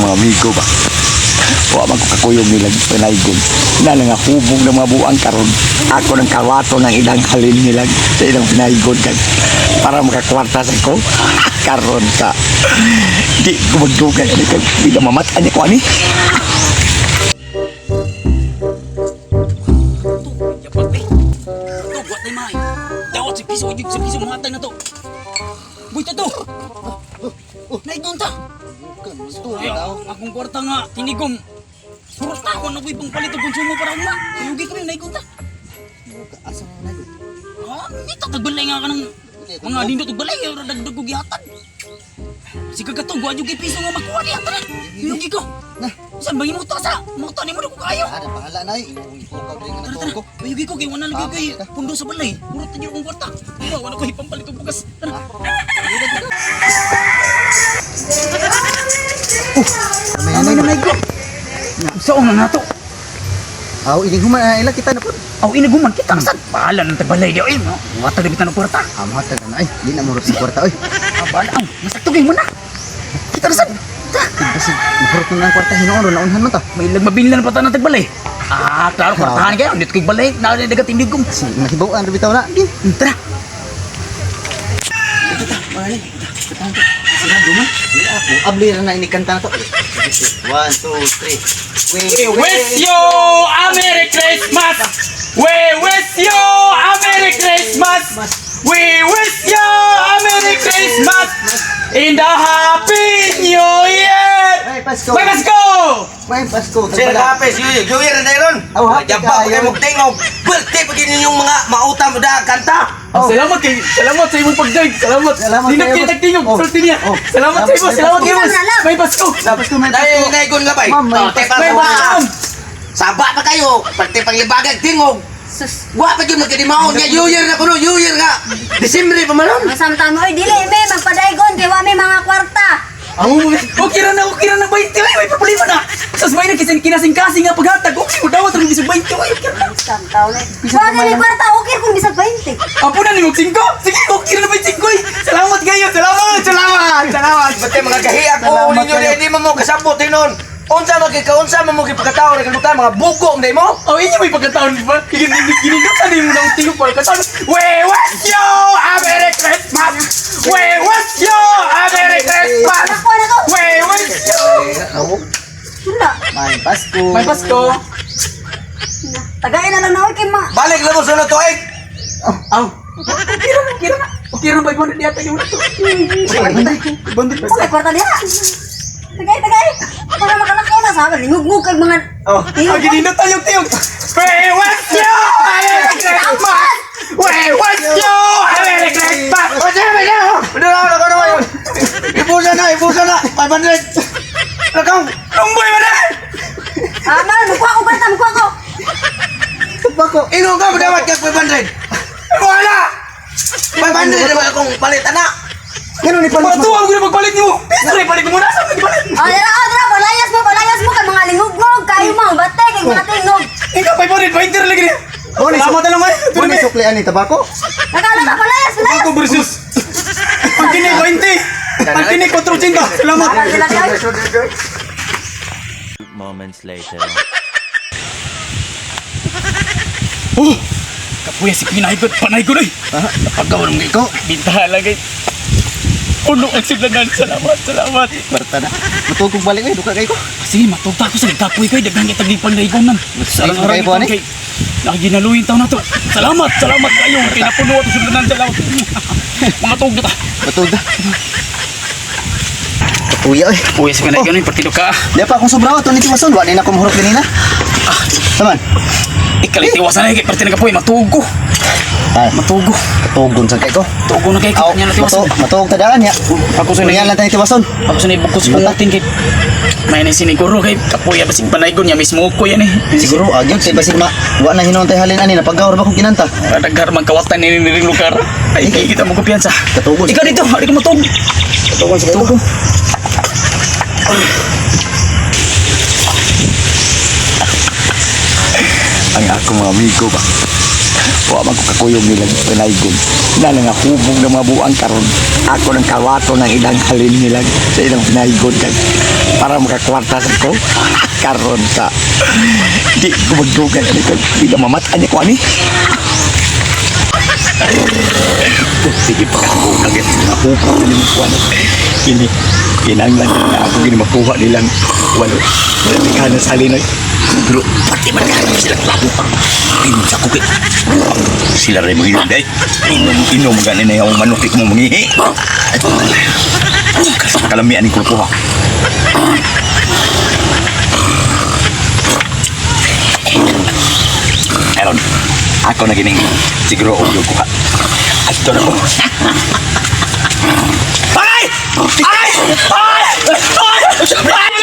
mga amigo ba. Wa man ko kakuyog nila pinaygon. Na nga hubog ng mga buang karon. Ako ng kawato ng ilang halin nila sa ilang pinaygon kag para makakwarta sa ko. Karon ka. Di ko magdugan ni kag bila mamatan ni ko ani. Yapat be. Ito buat na may. Dawat sa piso mahatag na to. Buy to. Naidon ta. Ay, akong kwarta nga, tinigom. Puro tao na ko'y pangpalit ang konsumo para uma. Ayugi kami, naikon ta. Asa mo na yun? Hindi tatagbalay nga ka ng mga dindot tagbalay. Dagdag ko gihatan. Si kagato, guwa yung piso nga makuha niya. Tara, ayugi ko. Saan bangin mo ito sa? Mga tanin mo na ko kayo. Ada bahala na eh. Ikaw rin na Tara, ko. ayugi ko. Kaya wala lagi ko pundo sa balay. Puro tayo akong kwarta. Wala ko ipampalit ang bukas. Tara. Ano na ko? Saan na nato? Aw, ini human ila kita na po. Aw, inaguman kita kasad. Bahala ng tagbalay niya. Ay, wata na bitan ng kwarta. Amhat na ay, di na murot sa kwarta oy. Bahala. Masaktugin mo na. Kita na sad. Kasi murot na ang kwarta hinoon na unhan mo ta. May mabinlan pa tayo ng tagbalay. Klaro, kwartahan kayo. Dito kay balay. Nadagat hindi kong. Si nahibawan bitaw na. Di. Tara. Abli na ini kanta na to. 1 2 3. We wish you a Merry Christmas. We wish you a Merry Christmas. We wish you a Merry Christmas in the Happy New Year. Ay, Pasko. May Pasko! May Pasko. Sino kapes yun? Juwir na ron. Oh, happy Jabba ko kayo. kayo magtingog. Birthday pag yung mga mautam da kanta. Oh. Salamat sa imong pagdag. Salamat. Salamat Hindi na kayo. kita tingog. Oh. Sulti niya. Oh. Salamat sa imo. Salamat kayo. May Pasko. Pasko may Dahil Pasko. naigon nga ba? Ma'am, may Pasko. May Pasko. Saba pa kayo. Pagte panglibagag tingog. Wa pa yun magkadimaon nga. New Year na kuno. New Year nga. Disimbre pa man. Masamtang oy dili me magpadaygon kay wa may mga kwarta. Okay ra na 20. May problema na. Sas may na kinasing-kasing nga paghatag. Okay mo dawat rin bisag 20. Okay ra na. Samtaw na. Wa may kwarta okay kung bisag 20. Apo na ni mo 5. Sige, okay ra na 5. Salamat kayo. Salamat. Pagte mga kahiyak ko. Ninyo di mo mo kasabot nun. Unsa magkikaunsa mo gipagkataon ng kalutan mga buko hindi mo? Oh, inyo may pagkataon ba? Ginilutan din mo ng tingog pa kataon. We wish you a Merry Christmas. We wish you a Merry Christmas. Ako na ko. We wish you. Wala. May Pasko. May Pasko. Tagay na lang na oy kay ma. Balik lang mo sunod to eh. Aw. Okay ra na 500 yata yung nato. Bandit pa Sa kwarta diha. Tagay. Para makalaki na sa lingug-ngug kay mga Oh. Ginilutan yung tingog. We wish you a Merry Christmas. We wish you a Merry Christmas. Udah na. Ibusan na. 500. Lakaw. Lumboy mo na. Amal mukha ko kwarta mukha ko. Bako. Ino ka magdawat kag 500. Wala. 500 na ba akong palit anak? Ngano ni palit mo? Matuwa ko na magpalit niyo. Piso rin palit mo na. Saan nagpalit? Dara, palayas mo kay mga lingug-ngug kayo mo batay kay mga tingog. Ikaw, 520 rin lagi niya. Oh, ni Salamat na lang ay. Mo ni suklian ni tabako. Nakala palayas. Ako versus. Ang kini 20. Ang kini 480. Salamat. Moments later. Oh! Kapuya si Pinaygot. Panaygot ay. Napagawa ng ikaw. Bintahan lagi. Puno ang siglanan. Salamat. Barta na. Matugog balik duka kay ko. Sige, matugta ko sa nagkapoy ko. Daghang itag di panaygot nan. Sarang kayo po, ani? Nakaginaluhin taon na to. Salamat kayo. Pinapuno at siglanan. Salamat. Mga tugdo ta. Matug da. Kuya oy. Puya si Pinaygot ay. Partido ka. Di pa akong sobraw to ni Tiwason. Wa din ako mahurot kanina. Saman. Ikalitiwasan na. Partido ka po. Matugo. Ay, Matugo. matugon sa kay ko. Tugo na kayo. Aw, Kanya na tiwasan. matug tadaan ya. Ako sa Yan lang tayo Tiwason. Ako sa nibukos kong ating kay may nasiniguro kay kapuya basing panaygon niya mismo ko yan eh. Siguro agyod kay basig ma wa na hinon tay halin ani napagawar ba kong kinanta. Nagdar magkawatan ni niring lugar. Ay kay kita mo kumpiyansa. Katugon. Ikaw dito, hari ka matug. Katugon sa kay ko. Ang ako mga amigo ba. Wa man ko kakuyog nila pinaygon. Na nga hubog ng mga buang karon. Ako ng kawato ng ilang halin nila sa ilang pinaygon kag para makakwarta sa ko. Karon sa di ko magdugan ni kag di ka mamatan niya ko ani. Sige pa ako kagit na hubog ni mo kuan. Ini kinanglan na ako gini makuha nilang walo. Dami ka na salinoy. Bro, pati man ka sila labo pa. Inom sa kupit. Sila rin mo inom, day. Inom ganin na yung manukik mo mangihi. Kasi kalamian ni kukuha. Aron, ako na gining siguro yung kuha. At ito na ko. Ay! Ay! Ay! Ay! Ay!